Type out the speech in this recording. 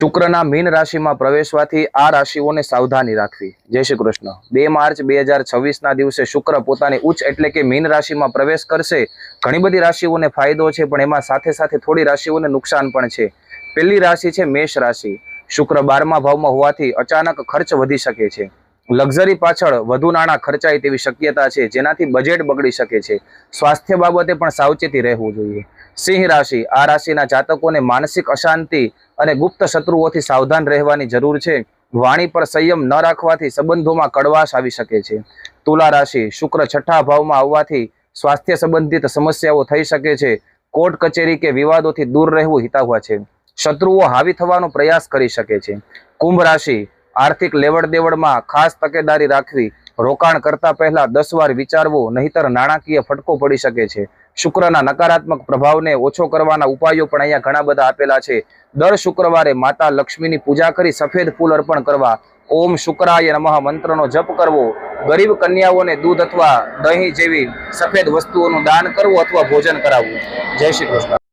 શુક્રના mean રાશિમાં પ્રવેશવાથી આ રાશિઓને સાવધાની રાખવી। જય શ્રી કૃષ્ણ। 2 માર્ચ 2026ના દિવસે શુક્ર પોતાની ઉચ્ચ એટલે કે મીન રાશિમાં પ્રવેશ કરશે। ઘણી બધી રાશિઓને ફાયદો છે, પણ એમાં સાથે સાથે થોડી રાશિઓને નુકસાન પણ છે। પહેલી રાશિ છે મેષ રાશિ। શુક્ર 12મા ભાવમાં હોવાથી અચાનક ખર્ચ વધી શકે છે। લક્ઝરી પાછળ વધુ નાણાં ખર્ચાય તેવી શક્યતા છે, જેનાથી બજેટ બગડી શકે છે। સ્વાસ્થ્ય બાબતે પણ સાવચેતી રહેવું જોઈએ। સિંહ રાશિ। આ રાશિના જાતકોને માનસિક અશાંતિ અને ગુપ્ત શત્રુઓથી સાવધાન રહેવાની જરૂર છે। વાણી પર સંયમ ન રાખવાથી સંબંધોમાં કડવાશ આવી શકે છે। તુલા રાશિ। શુક્ર 6ઠા ભાવમાં આવવાથી સ્વાસ્થ્ય સંબંધિત સમસ્યાઓ થઈ શકે છે। કોર્ટ કચેરી કે વિવાદોથી દૂર રહેવું હિતાવહ છે। શત્રુઓ હાવી થવાનો પ્રયાસ કરી શકે છે। કુંભ રાશિ। આર્થિક લેવડ દેવડમાં ખાસ તકેદારી રાખવી। રોકાણ કરતા પહેલા 10 વાર વિચારવું, નહીતર નાણાકીય ફટકો પડી શકે છે। શુક્રના નકારાત્મક પ્રભાવને ઓછો કરવાના ઉપાયો પણ અહીંયા ઘણા બધા આપેલા છે। દર શુક્રવારે માતા લક્ષ્મીની પૂજા કરી સફેદ ફૂલ અર્પણ કરવા, ઓમ શુક્રાય નમઃ મંત્રનો જપ કરવો, ગરીબ કન્યાઓને દૂધ અથવા દહીં જેવી સફેદ વસ્તુઓનું દાન કરવું અથવા ભોજન કરાવવું। જય શ્રી કૃષ્ણ।